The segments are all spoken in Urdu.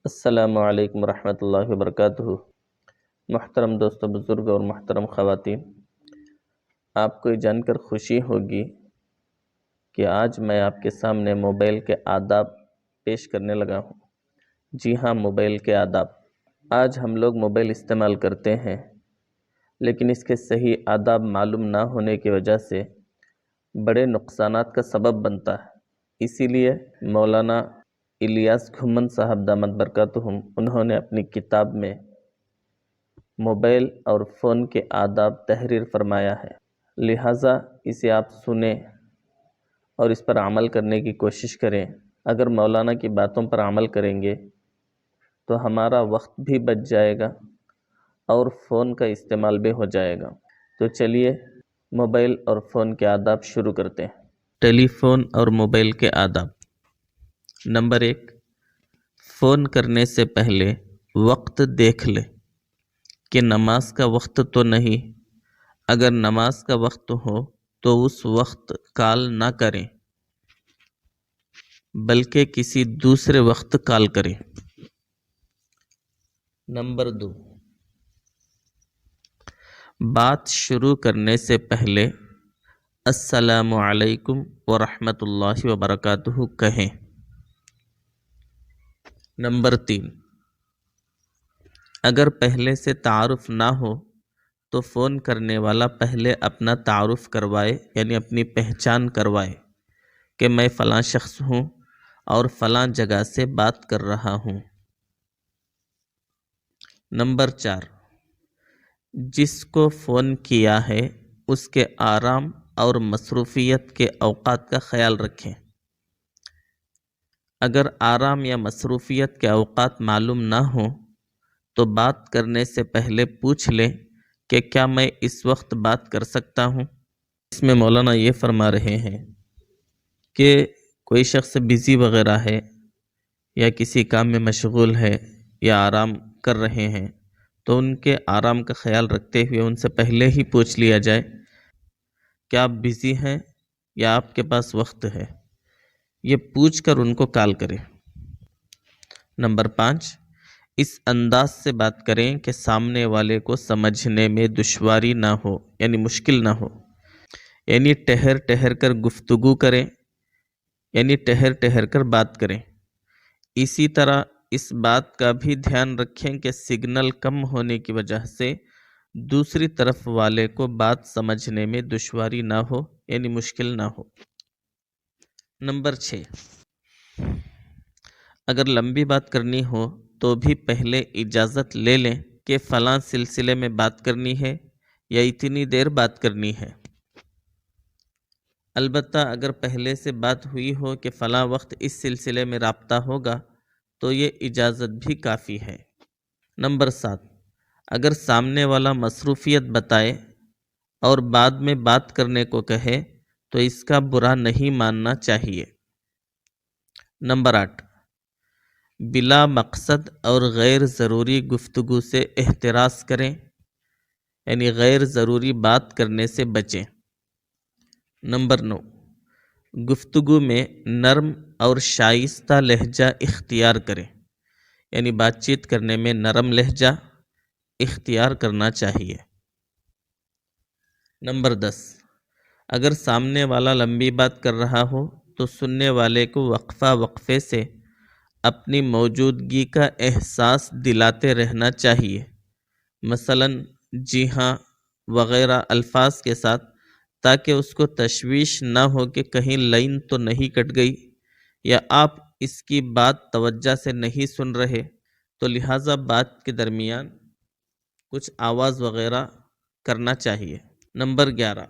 السلام علیکم ورحمۃ اللہ وبرکاتہ۔ محترم دوستو، بزرگ اور محترم خواتین، آپ کو یہ جان کر خوشی ہوگی کہ آج میں آپ کے سامنے موبائل کے آداب پیش کرنے لگا ہوں۔ جی ہاں، موبائل کے آداب۔ آج ہم لوگ موبائل استعمال کرتے ہیں، لیکن اس کے صحیح آداب معلوم نہ ہونے کی وجہ سے بڑے نقصانات کا سبب بنتا ہے۔ اسی لیے مولانا الیاس گھمن صاحب دامت برکاتہم، انہوں نے اپنی کتاب میں موبائل اور فون کے آداب تحریر فرمایا ہے، لہٰذا اسے آپ سنیں اور اس پر عمل کرنے کی کوشش کریں۔ اگر مولانا کی باتوں پر عمل کریں گے تو ہمارا وقت بھی بچ جائے گا اور فون کا استعمال بھی ہو جائے گا۔ تو چلیے موبائل اور فون کے آداب شروع کرتے ہیں۔ ٹیلی فون اور موبائل کے آداب۔ نمبر 1، فون کرنے سے پہلے وقت دیکھ لے کہ نماز کا وقت تو نہیں۔ اگر نماز کا وقت ہو تو اس وقت کال نہ کریں، بلکہ کسی دوسرے وقت کال کریں۔ نمبر 2، بات شروع کرنے سے پہلے السلام علیکم ورحمۃ اللہ وبرکاتہ کہیں۔ نمبر 3، اگر پہلے سے تعارف نہ ہو تو فون کرنے والا پہلے اپنا تعارف کروائے، یعنی اپنی پہچان کروائے کہ میں فلاں شخص ہوں اور فلاں جگہ سے بات کر رہا ہوں۔ نمبر 4، جس کو فون کیا ہے اس کے آرام اور مصروفیت کے اوقات کا خیال رکھیں۔ اگر آرام یا مصروفیت کے اوقات معلوم نہ ہوں تو بات کرنے سے پہلے پوچھ لیں کہ کیا میں اس وقت بات کر سکتا ہوں۔ اس میں مولانا یہ فرما رہے ہیں کہ کوئی شخص بزی وغیرہ ہے یا کسی کام میں مشغول ہے یا آرام کر رہے ہیں تو ان کے آرام کا خیال رکھتے ہوئے ان سے پہلے ہی پوچھ لیا جائے کہ آپ بزی ہیں یا آپ کے پاس وقت ہے، یہ پوچھ کر ان کو کال کریں۔ نمبر 5، اس انداز سے بات کریں کہ سامنے والے کو سمجھنے میں دشواری نہ ہو، یعنی مشکل نہ ہو، یعنی ٹھہر ٹھہر کر گفتگو کریں، یعنی ٹھہر ٹھہر کر بات کریں۔ اسی طرح اس بات کا بھی دھیان رکھیں کہ سگنل کم ہونے کی وجہ سے دوسری طرف والے کو بات سمجھنے میں دشواری نہ ہو، یعنی مشکل نہ ہو۔ نمبر 6، اگر لمبی بات کرنی ہو تو بھی پہلے اجازت لے لیں کہ فلاں سلسلے میں بات کرنی ہے یا اتنی دیر بات کرنی ہے۔ البتہ اگر پہلے سے بات ہوئی ہو کہ فلاں وقت اس سلسلے میں رابطہ ہوگا تو یہ اجازت بھی کافی ہے۔ نمبر 7، اگر سامنے والا مصروفیت بتائے اور بعد میں بات کرنے کو کہے تو اس کا برا نہیں ماننا چاہیے۔ نمبر 8، بلا مقصد اور غیر ضروری گفتگو سے احتراز کریں، یعنی غیر ضروری بات کرنے سے بچیں۔ نمبر 9، گفتگو میں نرم اور شائستہ لہجہ اختیار کریں، یعنی بات چیت کرنے میں نرم لہجہ اختیار کرنا چاہیے۔ نمبر 10، اگر سامنے والا لمبی بات کر رہا ہو تو سننے والے کو وقفہ وقفے سے اپنی موجودگی کا احساس دلاتے رہنا چاہیے، مثلاً جی ہاں وغیرہ الفاظ کے ساتھ، تاکہ اس کو تشویش نہ ہو کہ کہیں لائن تو نہیں کٹ گئی یا آپ اس کی بات توجہ سے نہیں سن رہے، تو لہٰذا بات کے درمیان کچھ آواز وغیرہ کرنا چاہیے۔ نمبر 11،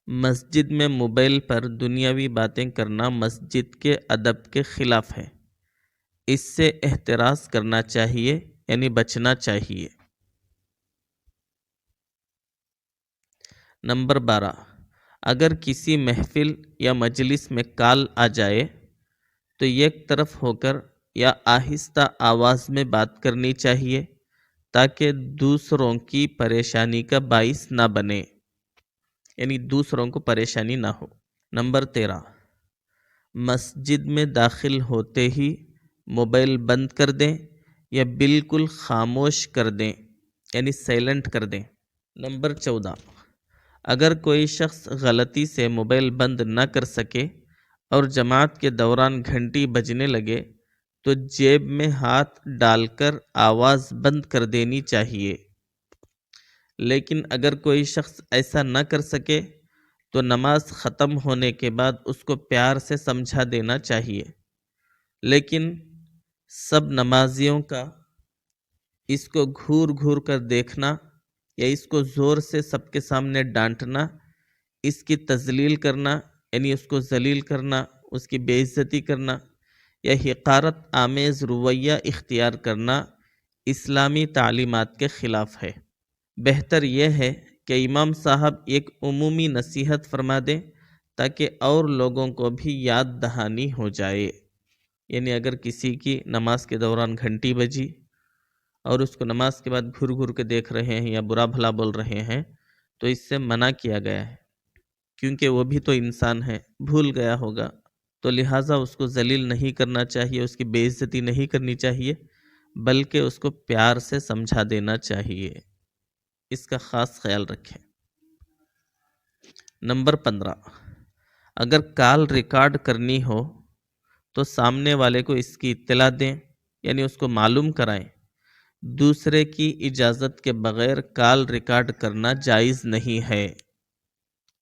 مسجد میں موبائل پر دنیاوی باتیں کرنا مسجد کے ادب کے خلاف ہے، اس سے احتراز کرنا چاہیے، یعنی بچنا چاہیے۔ نمبر 12، اگر کسی محفل یا مجلس میں کال آ جائے تو ایک طرف ہو کر یا آہستہ آواز میں بات کرنی چاہیے تاکہ دوسروں کی پریشانی کا باعث نہ بنے، یعنی دوسروں کو پریشانی نہ ہو۔ نمبر 13، مسجد میں داخل ہوتے ہی موبائل بند کر دیں یا بالکل خاموش کر دیں، یعنی سائلنٹ کر دیں۔ نمبر 14، اگر کوئی شخص غلطی سے موبائل بند نہ کر سکے اور جماعت کے دوران گھنٹی بجنے لگے تو جیب میں ہاتھ ڈال کر آواز بند کر دینی چاہیے۔ لیکن اگر کوئی شخص ایسا نہ کر سکے تو نماز ختم ہونے کے بعد اس کو پیار سے سمجھا دینا چاہیے۔ لیکن سب نمازیوں کا اس کو گھور گھور کر دیکھنا یا اس کو زور سے سب کے سامنے ڈانٹنا، اس کی تذلیل کرنا یعنی اس کو ذلیل کرنا، اس کی بے عزتی کرنا یا حقارت آمیز رویہ اختیار کرنا اسلامی تعلیمات کے خلاف ہے۔ بہتر یہ ہے کہ امام صاحب ایک عمومی نصیحت فرما دیں تاکہ اور لوگوں کو بھی یاد دہانی ہو جائے۔ یعنی اگر کسی کی نماز کے دوران گھنٹی بجی اور اس کو نماز کے بعد گھر گھر کے دیکھ رہے ہیں یا برا بھلا بول رہے ہیں تو اس سے منع کیا گیا ہے، کیونکہ وہ بھی تو انسان ہے، بھول گیا ہوگا، تو لہٰذا اس کو ذلیل نہیں کرنا چاہیے، اس کی بے عزتی نہیں کرنی چاہیے، بلکہ اس کو پیار سے سمجھا دینا چاہیے۔ اس کا خاص خیال رکھیں۔ نمبر 15، اگر کال ریکارڈ کرنی ہو تو سامنے والے کو اس کی اطلاع دیں، یعنی اس کو معلوم کرائیں۔ دوسرے کی اجازت کے بغیر کال ریکارڈ کرنا جائز نہیں ہے۔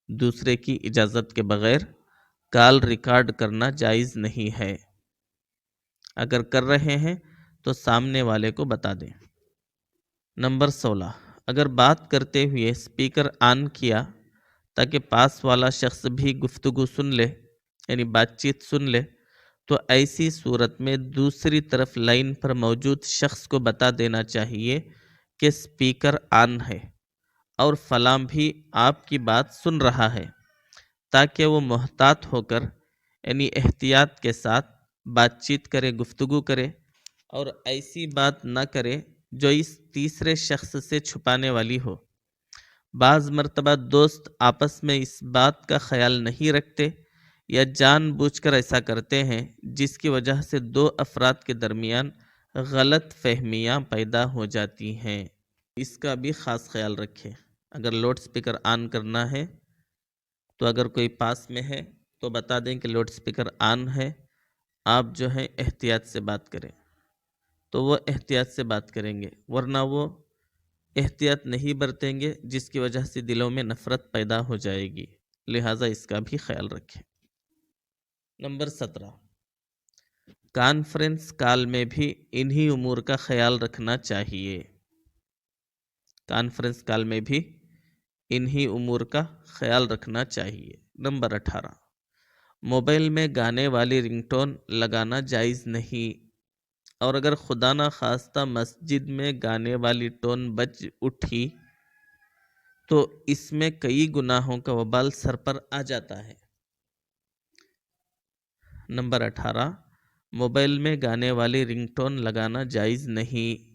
دوسرے کی اجازت کے بغیر کال ریکارڈ کرنا جائز نہیں ہے۔ اگر کر رہے ہیں تو سامنے والے کو بتا دیں۔ نمبر 16، اگر بات کرتے ہوئے اسپیکر آن کیا تاکہ پاس والا شخص بھی گفتگو سن لے، یعنی بات چیت سن لے، تو ایسی صورت میں دوسری طرف لائن پر موجود شخص کو بتا دینا چاہیے کہ اسپیکر آن ہے اور فلاں بھی آپ کی بات سن رہا ہے، تاکہ وہ محتاط ہو کر یعنی احتیاط کے ساتھ بات چیت کرے، گفتگو کرے اور ایسی بات نہ کرے جو اس تیسرے شخص سے چھپانے والی ہو۔ بعض مرتبہ دوست آپس میں اس بات کا خیال نہیں رکھتے یا جان بوجھ کر ایسا کرتے ہیں جس کی وجہ سے دو افراد کے درمیان غلط فہمیاں پیدا ہو جاتی ہیں۔ اس کا بھی خاص خیال رکھیں۔ اگر لاؤڈ سپیکر آن کرنا ہے تو اگر کوئی پاس میں ہے تو بتا دیں کہ لاؤڈ سپیکر آن ہے، آپ جو ہے احتیاط سے بات کریں، تو وہ احتیاط سے بات کریں گے، ورنہ وہ احتیاط نہیں برتیں گے جس کی وجہ سے دلوں میں نفرت پیدا ہو جائے گی، لہٰذا اس کا بھی خیال رکھیں۔ نمبر 17، کانفرنس کال میں بھی انہی امور کا خیال رکھنا چاہیے۔ کانفرنس کال میں بھی انہی امور کا خیال رکھنا چاہیے۔ نمبر 18، موبائل میں گانے والی رنگ ٹون لگانا جائز نہیں، اور اگر خدا نہ خواستہ مسجد میں گانے والی ٹون بج اٹھی تو اس میں کئی گناہوں کا وبال سر پر آ جاتا ہے۔ نمبر 18، موبائل میں گانے والی رنگ ٹون لگانا جائز نہیں،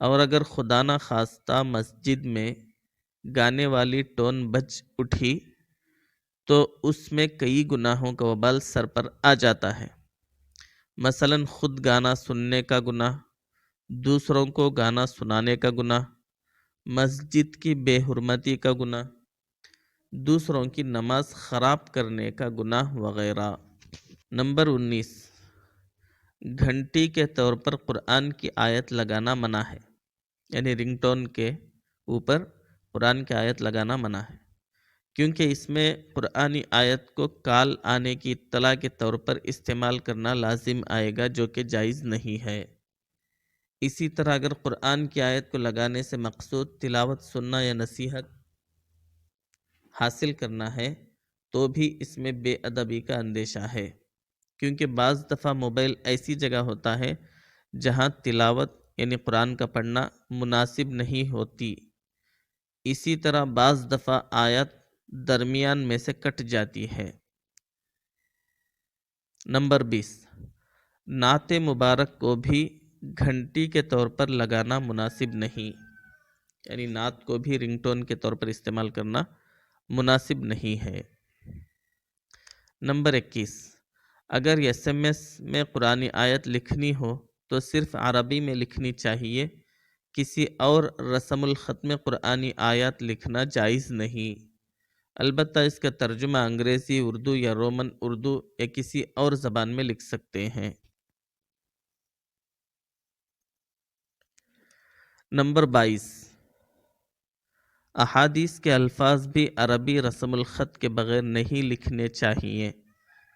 اور اگر خدا نہ خواستہ مسجد میں گانے والی ٹون بج اٹھی تو اس میں کئی گناہوں کا وبال سر پر آ جاتا ہے۔ مثلاً خود گانا سننے کا گناہ، دوسروں کو گانا سنانے کا گناہ، مسجد کی بے حرمتی کا گناہ، دوسروں کی نماز خراب کرنے کا گناہ وغیرہ۔ نمبر 19، گھنٹی کے طور پر قرآن کی آیت لگانا منع ہے، یعنی رنگ ٹون کے اوپر قرآن کی آیت لگانا منع ہے، کیونکہ اس میں قرآنی آیت کو کال آنے کی اطلاع کے طور پر استعمال کرنا لازم آئے گا، جو کہ جائز نہیں ہے۔ اسی طرح اگر قرآن کی آیت کو لگانے سے مقصود تلاوت سننا یا نصیحت حاصل کرنا ہے تو بھی اس میں بے ادبی کا اندیشہ ہے، کیونکہ بعض دفعہ موبائل ایسی جگہ ہوتا ہے جہاں تلاوت یعنی قرآن کا پڑھنا مناسب نہیں ہوتی۔ اسی طرح بعض دفعہ آیت درمیان میں سے کٹ جاتی ہے۔ نمبر 20، نعت مبارک کو بھی گھنٹی کے طور پر لگانا مناسب نہیں، یعنی نعت کو بھی رنگ ٹون کے طور پر استعمال کرنا مناسب نہیں ہے۔ نمبر 21، اگر ایس ایم ایس میں قرآنی آیت لکھنی ہو تو صرف عربی میں لکھنی چاہیے، کسی اور رسم الخط میں قرآنی آیات لکھنا جائز نہیں۔ البتہ اس کا ترجمہ انگریزی، اردو یا رومن اردو یا کسی اور زبان میں لکھ سکتے ہیں۔ نمبر 22، احادیث کے الفاظ بھی عربی رسم الخط کے بغیر نہیں لکھنے چاہیے،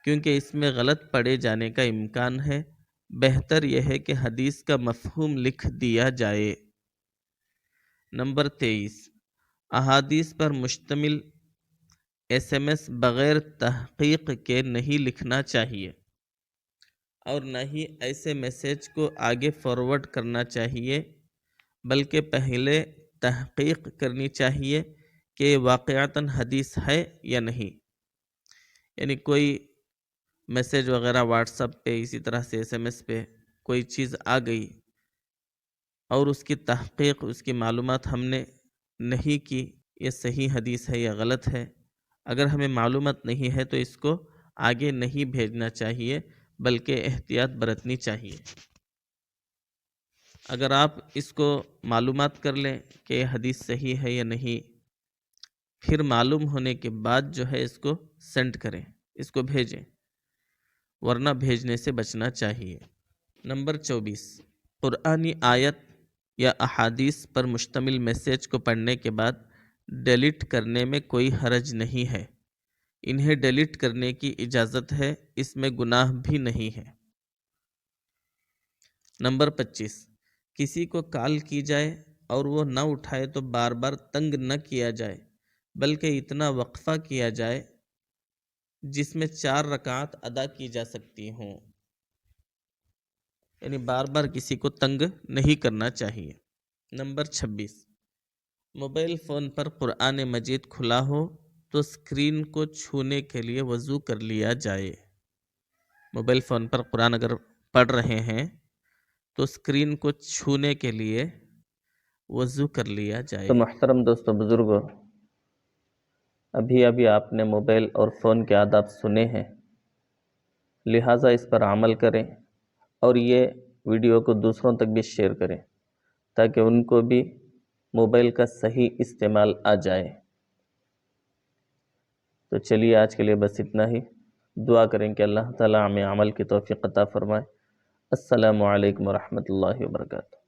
کیونکہ اس میں غلط پڑھے جانے کا امکان ہے۔ بہتر یہ ہے کہ حدیث کا مفہوم لکھ دیا جائے۔ نمبر 23، احادیث پر مشتمل ایس ایم ایس بغیر تحقیق کے نہیں لکھنا چاہیے، اور نہ ہی ایسے میسیج کو آگے فارورڈ کرنا چاہیے، بلکہ پہلے تحقیق کرنی چاہیے کہ یہ واقعتاً حدیث ہے یا نہیں۔ یعنی کوئی میسیج وغیرہ واٹس ایپ پہ، اسی طرح سے ایس ایم ایس پہ کوئی چیز آ گئی اور اس کی تحقیق، اس کی معلومات ہم نے نہیں کی، یہ صحیح حدیث ہے یا غلط ہے، اگر ہمیں معلومات نہیں ہے تو اس کو آگے نہیں بھیجنا چاہیے، بلکہ احتیاط برتنی چاہیے۔ اگر آپ اس کو معلومات کر لیں کہ یہ حدیث صحیح ہے یا نہیں، پھر معلوم ہونے کے بعد جو ہے اس کو سینڈ کریں، اس کو بھیجیں، ورنہ بھیجنے سے بچنا چاہیے۔ نمبر 24، قرآنی آیت یا احادیث پر مشتمل میسیج کو پڑھنے کے بعد ڈیلیٹ کرنے میں کوئی حرج نہیں ہے۔ انہیں ڈیلیٹ کرنے کی اجازت ہے، اس میں گناہ بھی نہیں ہے۔ نمبر 25، کسی کو کال کی جائے اور وہ نہ اٹھائے تو بار بار تنگ نہ کیا جائے، بلکہ اتنا وقفہ کیا جائے جس میں 4 رکعات ادا کی جا سکتی ہوں۔ یعنی بار بار کسی کو تنگ نہیں کرنا چاہیے۔ نمبر 26، موبائل فون پر قرآن مجید کھلا ہو تو اسکرین کو چھونے کے لیے وضو کر لیا جائے۔ موبائل فون پر قرآن اگر پڑھ رہے ہیں تو اسکرین کو چھونے کے لیے وضو کر لیا جائے۔ تو محترم دوستو بزرگوں، ابھی آپ نے موبائل اور فون کے آداب سنے ہیں، لہٰذا اس پر عمل کریں اور یہ ویڈیو کو دوسروں تک بھی شیئر کریں تاکہ ان کو بھی موبائل کا صحیح استعمال آ جائے۔ تو چلیے آج کے لیے بس اتنا ہی۔ دعا کریں کہ اللہ تعالیٰ ہمیں عمل کی توفیق عطا فرمائے۔ السلام علیکم ورحمۃ اللہ وبرکاتہ۔